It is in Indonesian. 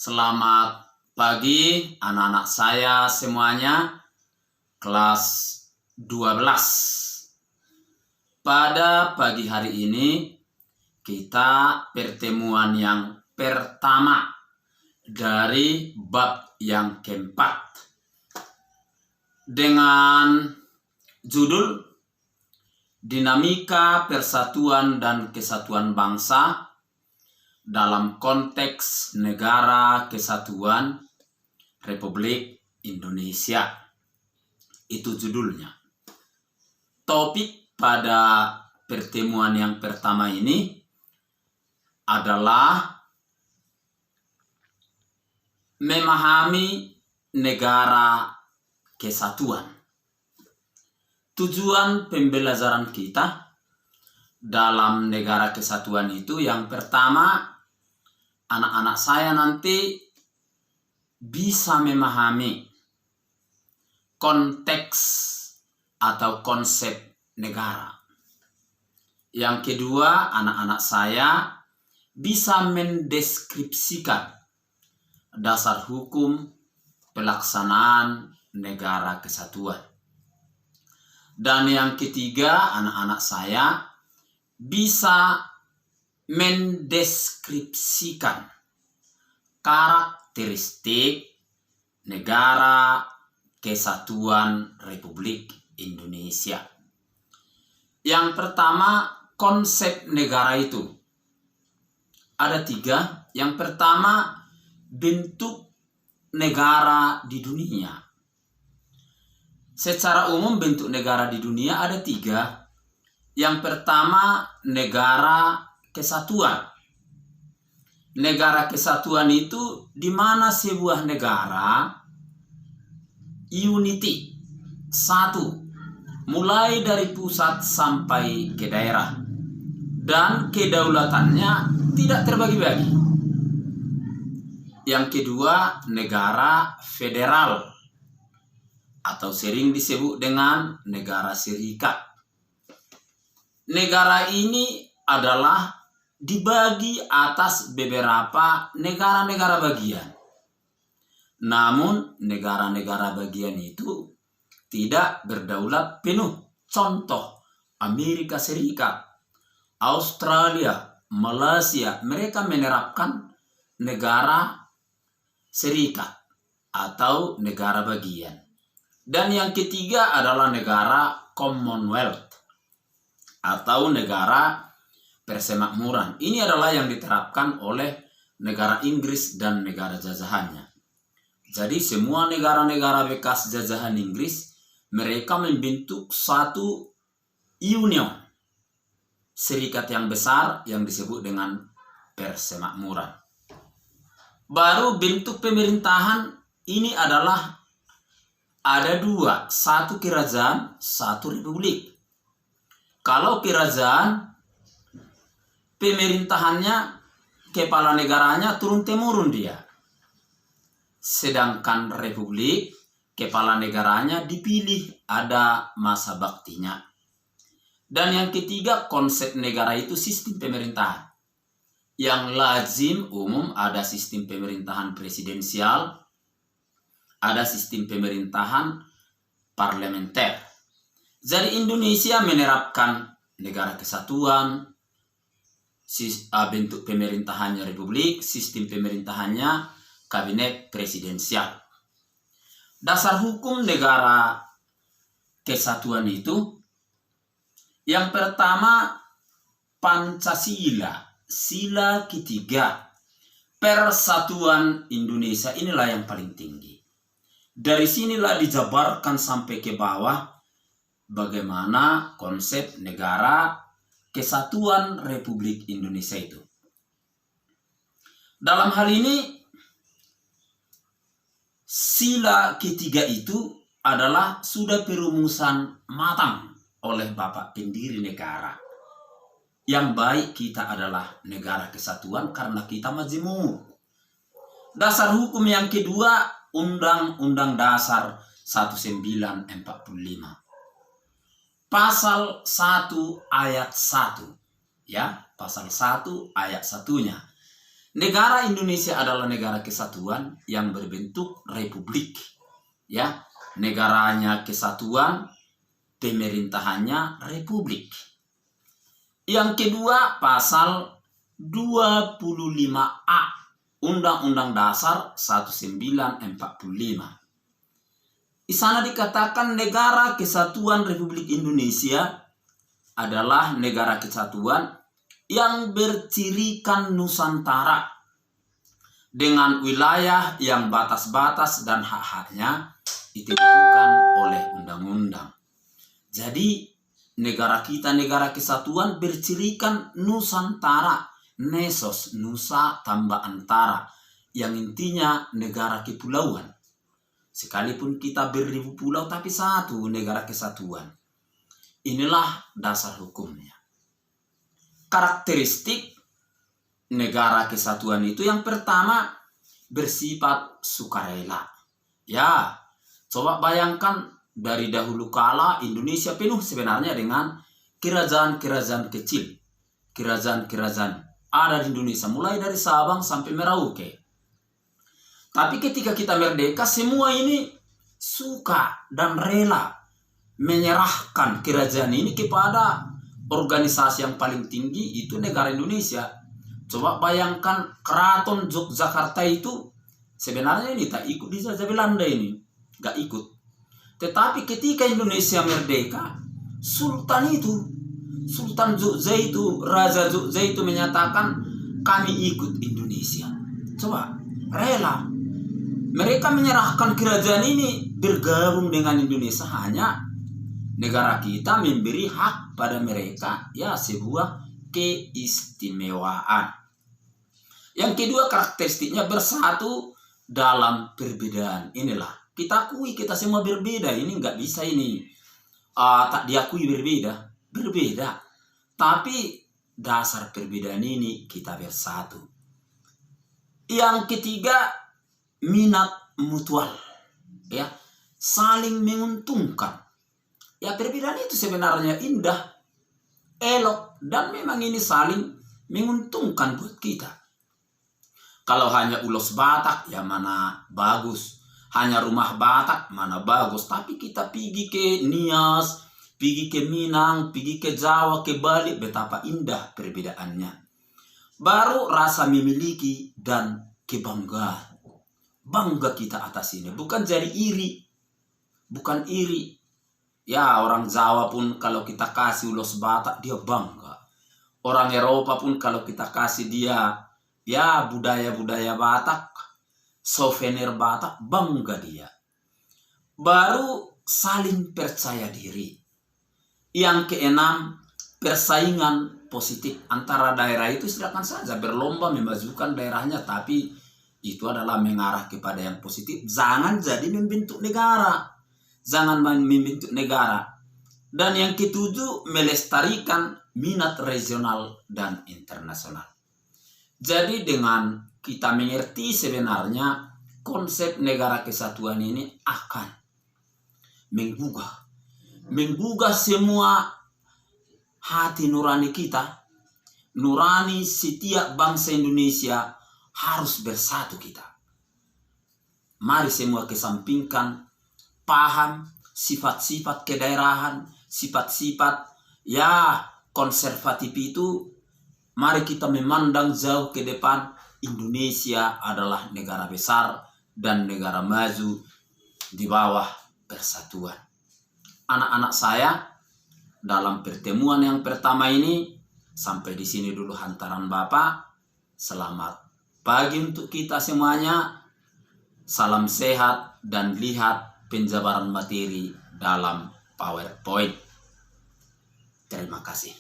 Selamat pagi anak-anak saya semuanya, kelas 12. Pada pagi hari ini kita pertemuan yang pertama dari bab yang keempat dengan judul Dinamika Persatuan dan Kesatuan Bangsa dalam konteks Negara Kesatuan Republik Indonesia. Itu judulnya. Topik pada pertemuan yang pertama ini adalah memahami negara kesatuan. Tujuan pembelajaran kita dalam negara kesatuan itu yang pertama, anak-anak saya nanti bisa memahami konteks atau konsep negara. Yang kedua, anak-anak saya bisa mendeskripsikan dasar hukum pelaksanaan negara kesatuan. Dan yang ketiga, anak-anak saya bisa mendeskripsikan karakteristik negara kesatuan Republik Indonesia. Yang pertama, konsep negara itu ada 3. Yang pertama, bentuk negara di dunia. Secara umum bentuk negara di dunia ada 3. Yang pertama, negara kesatuan. Negara kesatuan itu di mana sebuah negara unity, satu, mulai dari pusat sampai ke daerah, dan kedaulatannya tidak terbagi-bagi. Yang kedua, negara federal atau sering disebut dengan negara serikat. Negara ini adalah dibagi atas beberapa negara-negara bagian. Namun negara-negara bagian itu tidak berdaulat penuh. Contoh, Amerika Serikat, Australia, Malaysia, mereka menerapkan negara serikat atau negara bagian. Dan yang ketiga adalah negara Commonwealth atau negara persemakmuran. Ini adalah yang diterapkan oleh negara Inggris dan negara jajahannya. Jadi semua negara-negara bekas jajahan Inggris, mereka membentuk satu union, serikat yang besar yang disebut dengan persemakmuran. Baru bentuk pemerintahan ini adalah ada 2, satu kerajaan, satu republik. Kalau kerajaan, pemerintahannya, kepala negaranya turun-temurun dia. Sedangkan republik, kepala negaranya dipilih, ada masa baktinya. Dan yang ketiga, konsep negara itu sistem pemerintahan. Yang lazim umum ada sistem pemerintahan presidensial, ada sistem pemerintahan parlementer. Jadi Indonesia menerapkan negara kesatuan, bentuk pemerintahannya republik, sistem pemerintahannya kabinet presidensial. Dasar hukum negara kesatuan itu, yang pertama Pancasila, sila ketiga, persatuan Indonesia, inilah yang paling tinggi. Dari sinilah dijabarkan sampai ke bawah bagaimana konsep negara kesatuan Republik Indonesia itu. Dalam hal ini, sila ketiga itu adalah sudah perumusan matang oleh Bapak pendiri negara. Yang baik kita adalah negara kesatuan karena kita majemuk. Dasar hukum yang kedua, Undang-Undang Dasar 1945. Pasal 1 ayat 1. Ya, pasal 1 ayat 1-nya. Negara Indonesia adalah negara kesatuan yang berbentuk republik. Ya, negaranya kesatuan, pemerintahannya republik. Yang kedua, pasal 25A Undang-Undang Dasar 1945. Di sana dikatakan negara kesatuan Republik Indonesia adalah negara kesatuan yang bercirikan Nusantara dengan wilayah yang batas-batas dan hak-haknya ditentukan oleh undang-undang. Jadi negara kita negara kesatuan bercirikan Nusantara, Nesos, Nusa tambah Antara, yang intinya negara kepulauan. Sekalipun kita beribu pulau tapi satu negara kesatuan. Inilah dasar hukumnya. Karakteristik negara kesatuan itu yang pertama bersifat sukarela. Ya, coba bayangkan dari dahulu kala Indonesia penuh sebenarnya dengan kerajaan-kerajaan kecil. Kerajaan-kerajaan ada di Indonesia mulai dari Sabang sampai Merauke. Tapi ketika kita merdeka semua ini suka dan rela menyerahkan kerajaan ini kepada organisasi yang paling tinggi, itu negara Indonesia. Coba bayangkan Keraton Yogyakarta itu sebenarnya ini tak ikut dijajah Belanda, ini gak ikut. Tetapi ketika Indonesia merdeka, Sultan Jogja itu, Raja Jogja itu menyatakan kami ikut Indonesia. Coba, rela. Mereka menyerahkan kerajaan ini bergabung dengan Indonesia, hanya negara kita memberi hak pada mereka, ya sebuah keistimewaan. Yang kedua, karakteristiknya bersatu dalam perbedaan. Inilah kita akui kita semua berbeda, ini nggak bisa ini tak diakui berbeda, tapi dasar perbedaan ini kita bersatu. Yang ketiga, minat mutual, ya, saling menguntungkan. Ya, perbedaan itu sebenarnya indah, elok, dan memang ini saling menguntungkan buat kita. Kalau hanya ulos Batak, ya mana bagus. Hanya rumah Batak, mana bagus. Tapi kita pergi ke Nias, pergi ke Minang, pergi ke Jawa, ke Bali, betapa indah perbedaannya. Baru rasa memiliki dan kebanggaan. Bangga kita atas ini. Bukan jadi iri. Bukan iri. Ya, orang Jawa pun kalau kita kasih ulos Batak, dia bangga. Orang Eropa pun kalau kita kasih dia, ya budaya-budaya Batak, souvenir Batak, bangga dia. Baru saling percaya diri. Yang keenam, persaingan positif antara daerah itu silakan saja berlomba memajukan daerahnya, tapi itu adalah mengarah kepada yang positif. Jangan jadi membentuk negara. Jangan membentuk negara. Dan yang ketujuh, melestarikan minat regional dan internasional. Jadi dengan kita mengerti sebenarnya konsep negara kesatuan ini akan menggugah semua hati nurani kita. Nurani setiap bangsa Indonesia harus bersatu kita. Mari semua kesampingkan paham sifat-sifat kedaerahan, sifat-sifat ya konservatif itu. Mari kita memandang jauh ke depan. Indonesia adalah negara besar dan negara maju di bawah persatuan. Anak-anak saya, dalam pertemuan yang pertama ini, sampai di sini dulu hantaran Bapak. Selamat pagi untuk kita semuanya. Salam sehat dan lihat penjabaran materi dalam PowerPoint. Terima kasih.